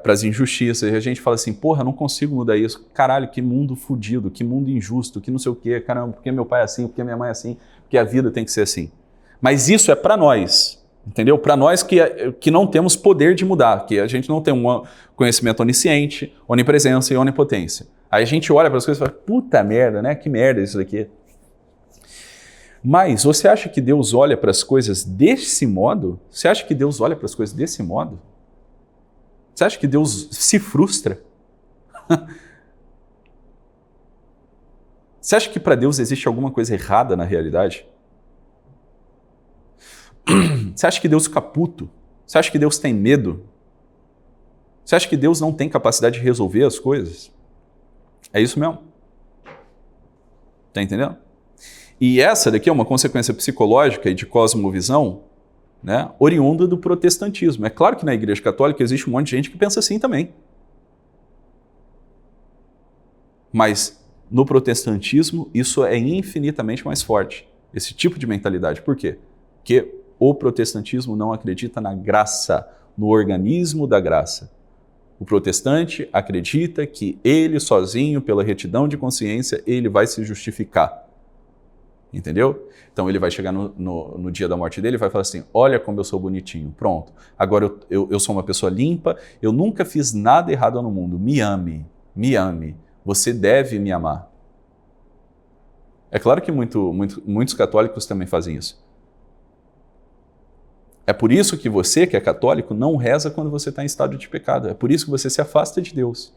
para as injustiças, e a gente fala assim, porra, eu não consigo mudar isso. Caralho, que mundo fodido, que mundo injusto, que não sei o quê, caramba, porque meu pai é assim, porque minha mãe é assim, porque a vida tem que ser assim. Mas isso é para nós. Entendeu? Para nós que não temos poder de mudar, que a gente não tem um conhecimento onisciente, onipresença e onipotência. Aí a gente olha para as coisas e fala, puta merda, né? Que merda isso daqui. Mas você acha que Deus olha para as coisas desse modo? Você acha que Deus olha para as coisas desse modo? Você acha que Deus se frustra? Você acha que para Deus existe alguma coisa errada na realidade? Você acha que Deus fica puto? Você acha que Deus tem medo? Você acha que Deus não tem capacidade de resolver as coisas? É isso mesmo. Tá entendendo? E essa daqui é uma consequência psicológica e de cosmovisão, né, oriunda do protestantismo. É claro que na Igreja Católica existe um monte de gente que pensa assim também. Mas no protestantismo isso é infinitamente mais forte. Esse tipo de mentalidade. Por quê? Porque o protestantismo não acredita na graça, no organismo da graça. O protestante acredita que ele sozinho, pela retidão de consciência, ele vai se justificar. Entendeu? Então ele vai chegar no dia da morte dele e vai falar assim, olha como eu sou bonitinho, pronto. Agora eu sou uma pessoa limpa, eu nunca fiz nada errado no mundo. Me ame, você deve me amar. É claro que muitos católicos também fazem isso. É por isso que você, que é católico, não reza quando você está em estado de pecado. É por isso que você se afasta de Deus.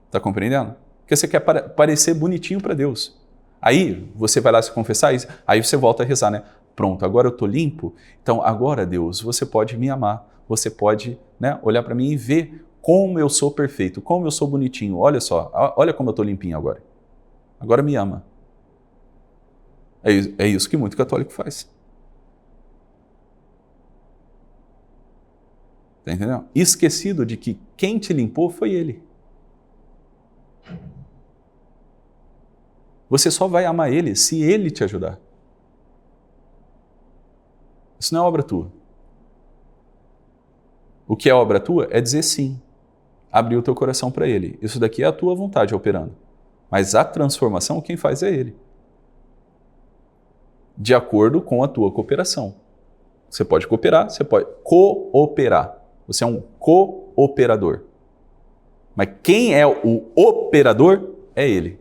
Está compreendendo? Porque você quer parecer bonitinho para Deus. Aí você vai lá se confessar, aí você volta a rezar, né? Pronto, agora eu estou limpo, então agora, Deus, você pode me amar. Você pode, né, olhar para mim e ver como eu sou perfeito, como eu sou bonitinho. Olha só, olha como eu estou limpinho agora. Agora me ama. É isso que muito católico faz. Tá entendendo? Esquecido de que quem te limpou foi ele. Você só vai amar ele se ele te ajudar. Isso não é obra tua. O que é obra tua é dizer sim. Abrir o teu coração para ele. Isso daqui é a tua vontade operando. Mas a transformação, quem faz é ele. De acordo com a tua cooperação. Você pode cooperar, você pode cooperar. Você é um cooperador. Mas quem é o operador é ele.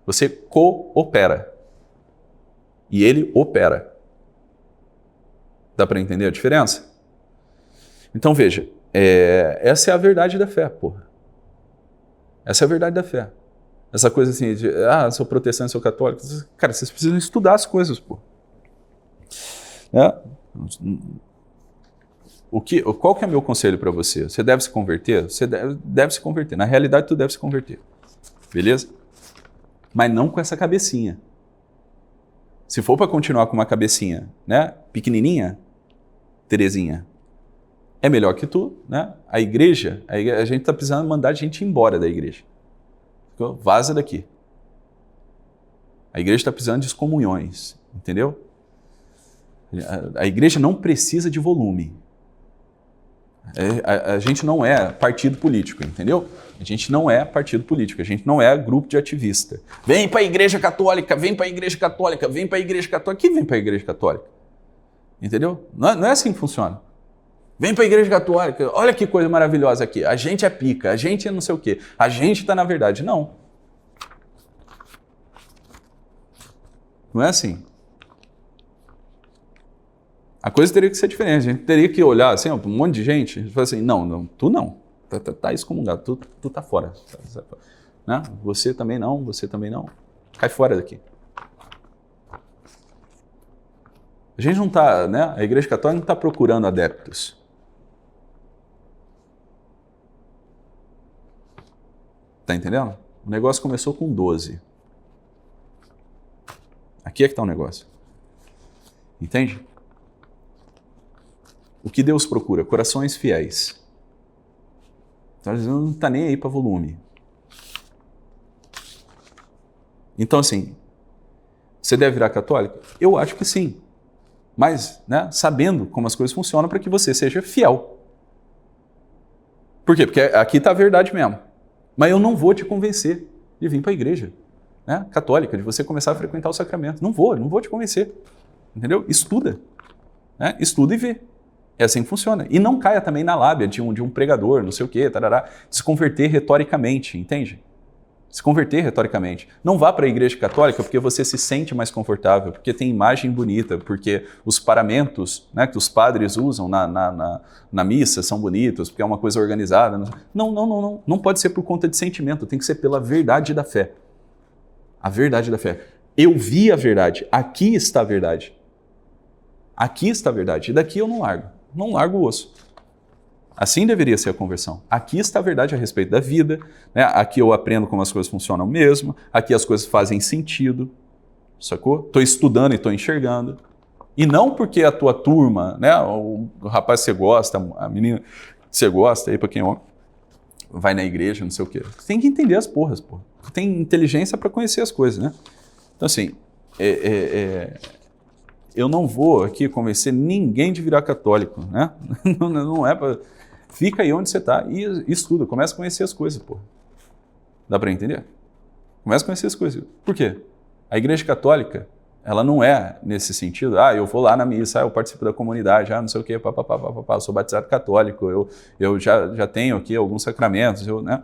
Você coopera. E ele opera. Dá para entender a diferença? Então veja, essa é a verdade da fé, porra. Essa é a verdade da fé. Essa coisa assim de, sou protestante, sou católico. Cara, vocês precisam estudar as coisas, porra. Qual que é o meu conselho para você? Você deve se converter? Você deve se converter. Na realidade, tu deve se converter. Beleza? Mas não com essa cabecinha. Se for para continuar com uma cabecinha, né, pequenininha, Terezinha, é melhor que tu, né? A gente está precisando mandar a gente embora da igreja. Vaza daqui. A igreja está precisando de excomunhões, entendeu? A igreja não precisa de volume. A gente não é partido político, entendeu? A gente não é partido político, a gente não é grupo de ativista. Vem para a igreja católica, vem para a igreja católica, vem para a igreja católica. Quem vem para a igreja católica? Entendeu? Não é assim que funciona. Vem para a igreja católica, olha que coisa maravilhosa aqui. A gente é pica, a gente é não sei o quê, a gente está na verdade. Não. Não é assim. A coisa teria que ser diferente. A gente teria que olhar assim, um monte de gente e falar assim, não, tu não. Tá excomungado, tu tá fora. Né? Você também não. Cai fora daqui. A gente não está, né? A igreja católica não está procurando adeptos. Tá entendendo? O negócio começou com 12. Aqui é que está o negócio. Entende? O que Deus procura? Corações fiéis. Então, ele não está nem aí para volume. Então, assim, você deve virar católico? Eu acho que sim. Mas, né, sabendo como as coisas funcionam para que você seja fiel. Por quê? Porque aqui está a verdade mesmo. Mas eu não vou te convencer de vir para a igreja, né, católica, de você começar a frequentar o sacramento. Não vou te convencer. Entendeu? Estuda. Né? Estuda e vê. É assim que funciona. E não caia também na lábia de um pregador, não sei o quê, tarará, se converter retoricamente, entende? Se converter retoricamente. Não vá para a igreja católica porque você se sente mais confortável, porque tem imagem bonita, porque os paramentos, né, que os padres usam na missa são bonitos, porque é uma coisa organizada. Não. Não pode ser por conta de sentimento, tem que ser pela verdade da fé. A verdade da fé. Eu vi a verdade, aqui está a verdade. Aqui está a verdade, e daqui eu não largo. Não largo o osso. Assim deveria ser a conversão. Aqui está a verdade a respeito da vida, né? Aqui eu aprendo como as coisas funcionam mesmo, aqui as coisas fazem sentido, sacou? Estou estudando e estou enxergando. E não porque a tua turma, né? O rapaz que você gosta, a menina que você gosta, aí para quem vai na igreja, não sei o quê. Você tem que entender as porras, porra. Você tem inteligência para conhecer as coisas, né? Então assim, eu não vou aqui convencer ninguém de virar católico, né? Não é para... Fica aí onde você está e estuda, começa a conhecer as coisas, pô. Dá para entender? Começa a conhecer as coisas. Por quê? A igreja católica, ela não é nesse sentido, eu vou lá na missa, eu participo da comunidade, não sei o quê, eu sou batizado católico, eu já tenho aqui alguns sacramentos, né?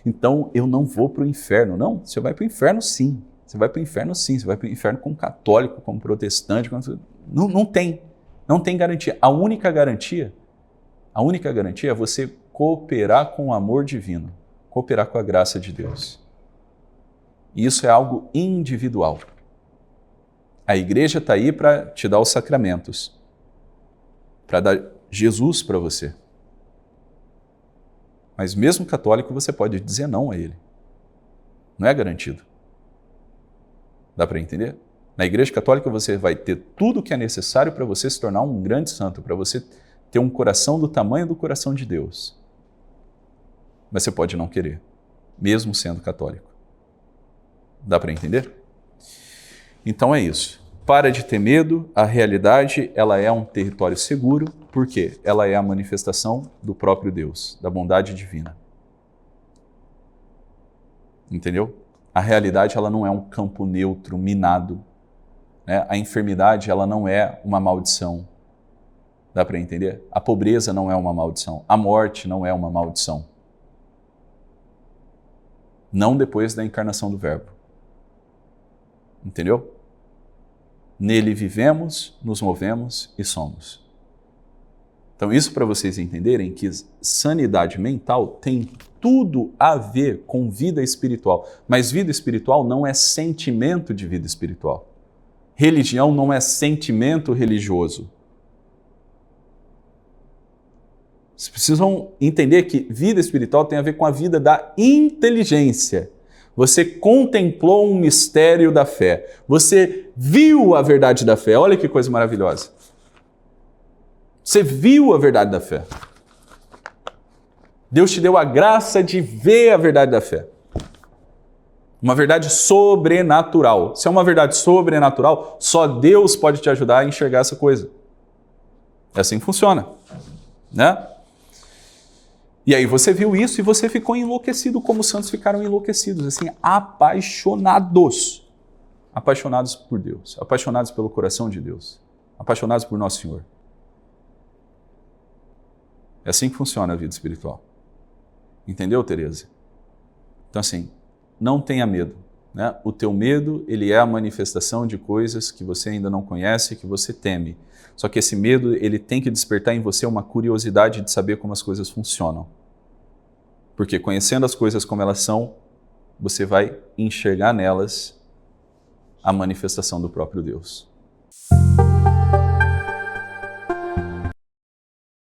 Então, eu não vou para o inferno. Não, você vai para o inferno sim. Você vai para o inferno sim, você vai para o inferno como católico, como protestante, não tem garantia. A única garantia é você cooperar com o amor divino, cooperar com a graça de Deus. E isso é algo individual. A igreja está aí para te dar os sacramentos, para dar Jesus para você. Mas mesmo católico você pode dizer não a ele. Não é garantido. Dá para entender? Na Igreja Católica você vai ter tudo o que é necessário para você se tornar um grande santo, para você ter um coração do tamanho do coração de Deus. Mas você pode não querer, mesmo sendo católico. Dá para entender? Então é isso. Para de ter medo, a realidade ela é um território seguro, porque ela é a manifestação do próprio Deus, da bondade divina. Entendeu? A realidade ela não é um campo neutro, minado. Né? A enfermidade ela não é uma maldição. Dá para entender? A pobreza não é uma maldição. A morte não é uma maldição. Não depois da encarnação do Verbo. Entendeu? Nele vivemos, nos movemos e somos. Então isso para vocês entenderem que sanidade mental tem tudo a ver com vida espiritual. Mas vida espiritual não é sentimento de vida espiritual. Religião não é sentimento religioso. Vocês precisam entender que vida espiritual tem a ver com a vida da inteligência. Você contemplou um mistério da fé. Você viu a verdade da fé. Olha que coisa maravilhosa. Você viu a verdade da fé. Deus te deu a graça de ver a verdade da fé. Uma verdade sobrenatural. Se é uma verdade sobrenatural, só Deus pode te ajudar a enxergar essa coisa. É assim que funciona, né? E aí você viu isso e você ficou enlouquecido, como os santos ficaram enlouquecidos, assim, apaixonados. Apaixonados por Deus, apaixonados pelo coração de Deus, apaixonados por Nosso Senhor. É assim que funciona a vida espiritual. Entendeu, Tereza? Então assim, não tenha medo. Né? O teu medo, ele é a manifestação de coisas que você ainda não conhece, que você teme. Só que esse medo, ele tem que despertar em você uma curiosidade de saber como as coisas funcionam. Porque conhecendo as coisas como elas são, você vai enxergar nelas a manifestação do próprio Deus.